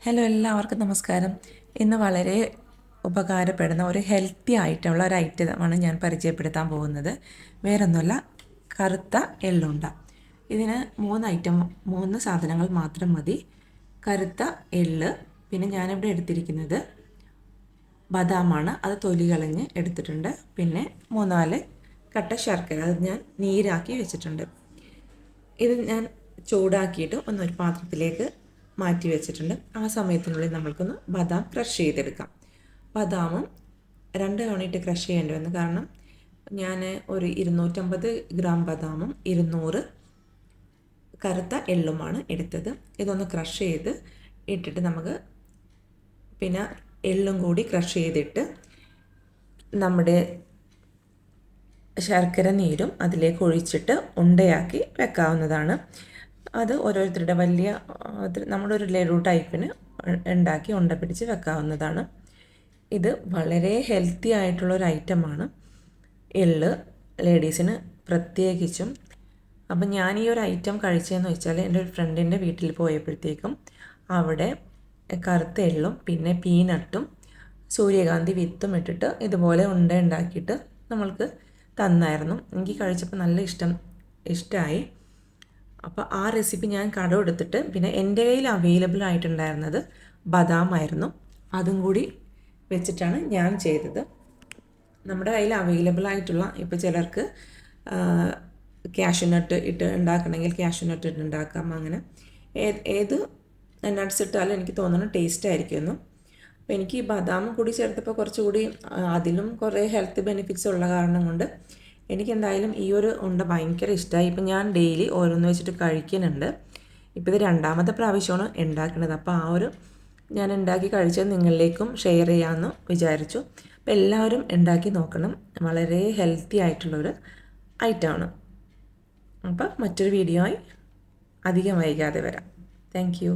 Hello, എല്ലാവർക്കും നമസ്കാരം. ഇന്ന് വളരെ ഉപകാരപ്പെടുന്ന ഒരു ഹെൽത്തി ആയിട്ടുള്ള ഒരു ഐറ്റമാണ് ഞാൻ പരിചയപ്പെടുത്താൻ പോകുന്നത്. വേറൊന്നുമല്ല, കറുത്ത എള്ളുണ്ട. ഇതിന് മൂന്ന് സാധനങ്ങൾ മാത്രം മതി. കറുത്ത എള്ള്, പിന്നെ ഞാനിവിടെ എടുത്തിരിക്കുന്നത് ബദാമാണ്. അത് തൊലി കളഞ്ഞ് എടുത്തിട്ടുണ്ട്. പിന്നെ 3-4 കട്ട ശർക്കര, അത് ഞാൻ നീരാക്കി വെച്ചിട്ടുണ്ട്. ഇത് ഞാൻ ചൂടാക്കിയിട്ട് ഒരു പാത്രത്തിലേക്ക് മാറ്റി വെച്ചിട്ടുണ്ട്. ആ സമയത്തിനുള്ളിൽ നമ്മൾക്കൊന്ന് ബദാം ക്രഷ് ചെയ്തെടുക്കാം. ബദാമും 2 തവണയിട്ട് ക്രഷ് ചെയ്യേണ്ടി വന്നു. കാരണം ഞാൻ ഒരു 250 ഗ്രാം ബദാമും 200 കറുത്ത എള്ളുമാണ് എടുത്തത്. ഇതൊന്ന് ക്രഷ് ചെയ്ത് ഇട്ടിട്ട് നമുക്ക് പിന്നെ എള്ളും കൂടി ക്രഷ് ചെയ്തിട്ട് നമ്മുടെ ശർക്കര നീരും അതിലേക്ക് ഒഴിച്ചിട്ട് ഉണ്ടയാക്കി വെക്കാവുന്നതാണ്. അത് ഓരോരുത്തരുടെ നമ്മുടെ ഒരു ലഡു ടൈപ്പിന് ഉണ്ടാക്കി ഉണ്ട പിടിച്ച് വെക്കാവുന്നതാണ്. ഇത് വളരെ ഹെൽത്തി ആയിട്ടുള്ളൊരു ഐറ്റമാണ് എള്ള്, ലേഡീസിന് പ്രത്യേകിച്ചും. അപ്പം ഞാൻ ഈ ഒരു ഐറ്റം കഴിച്ചതെന്ന് വെച്ചാൽ എൻ്റെ ഒരു ഫ്രണ്ടിൻ്റെ വീട്ടിൽ പോയപ്പോഴത്തേക്കും അവിടെ കറുത്ത എള്ളും പിന്നെ പീനട്ടും സൂര്യകാന്തി വിത്തും ഇട്ടിട്ട് ഇതുപോലെ ഉണ്ട ഉണ്ടാക്കിയിട്ട് നമ്മൾക്ക് തന്നായിരുന്നു. എനിക്ക് കഴിച്ചപ്പോൾ നല്ല ഇഷ്ടമായി. അപ്പോൾ ആ റെസിപ്പി ഞാൻ കടമെടുത്തിട്ട് പിന്നെ എൻ്റെ കയ്യിൽ അവൈലബിൾ ആയിട്ടുണ്ടായിരുന്നത് ബദാമായിരുന്നു. അതും കൂടി വെച്ചിട്ടാണ് ഞാൻ ചെയ്തത്. നമ്മുടെ കയ്യിൽ അവൈലബിൾ ആയിട്ടുള്ള ഇപ്പോൾ ചിലർക്ക് കാഷ്യൂനട്ട് ഇട്ട് ഉണ്ടാക്കണമെങ്കിൽ കാഷ്യൂനട്ട് ഇട്ട് ഉണ്ടാക്കാം. അങ്ങനെ ഏത് നട്ട്സ് ഇട്ടാലും എനിക്ക് തോന്നുന്നു ടേസ്റ്റ് ആയിരിക്കുമെന്നു. അപ്പോൾ എനിക്ക് ഈ ബദാം കൂടി ചേർത്തപ്പോൾ കുറച്ചുകൂടി അതിലും കുറേ ഹെൽത്ത് ബെനിഫിറ്റ്സ് ഉള്ള കാരണം കൊണ്ട് എനിക്കെന്തായാലും ഈ ഒരു ഉണ്ട ഭയങ്കര ഇഷ്ടമായി. ഇപ്പം ഞാൻ ഡെയിലി ഓരോന്ന് വെച്ചിട്ട് കഴിക്കുന്നുണ്ട്. ഇപ്പോൾ ഇത് 2ാമത്തെ പ്രാവശ്യമാണ് ഉണ്ടാക്കുന്നത്. അപ്പോൾ ആ ഒരു ഞാൻ ഉണ്ടാക്കി കഴിച്ചത് നിങ്ങളിലേക്കും ഷെയർ ചെയ്യാമെന്ന് വിചാരിച്ചു. അപ്പോൾ എല്ലാവരും ഉണ്ടാക്കി നോക്കണം. വളരെ ഹെൽത്തി ആയിട്ടുള്ളൊരു ഐറ്റമാണ്. അപ്പോൾ മറ്റൊരു വീഡിയോ ആയി അധികം വൈകാതെ വരാം. Thank you.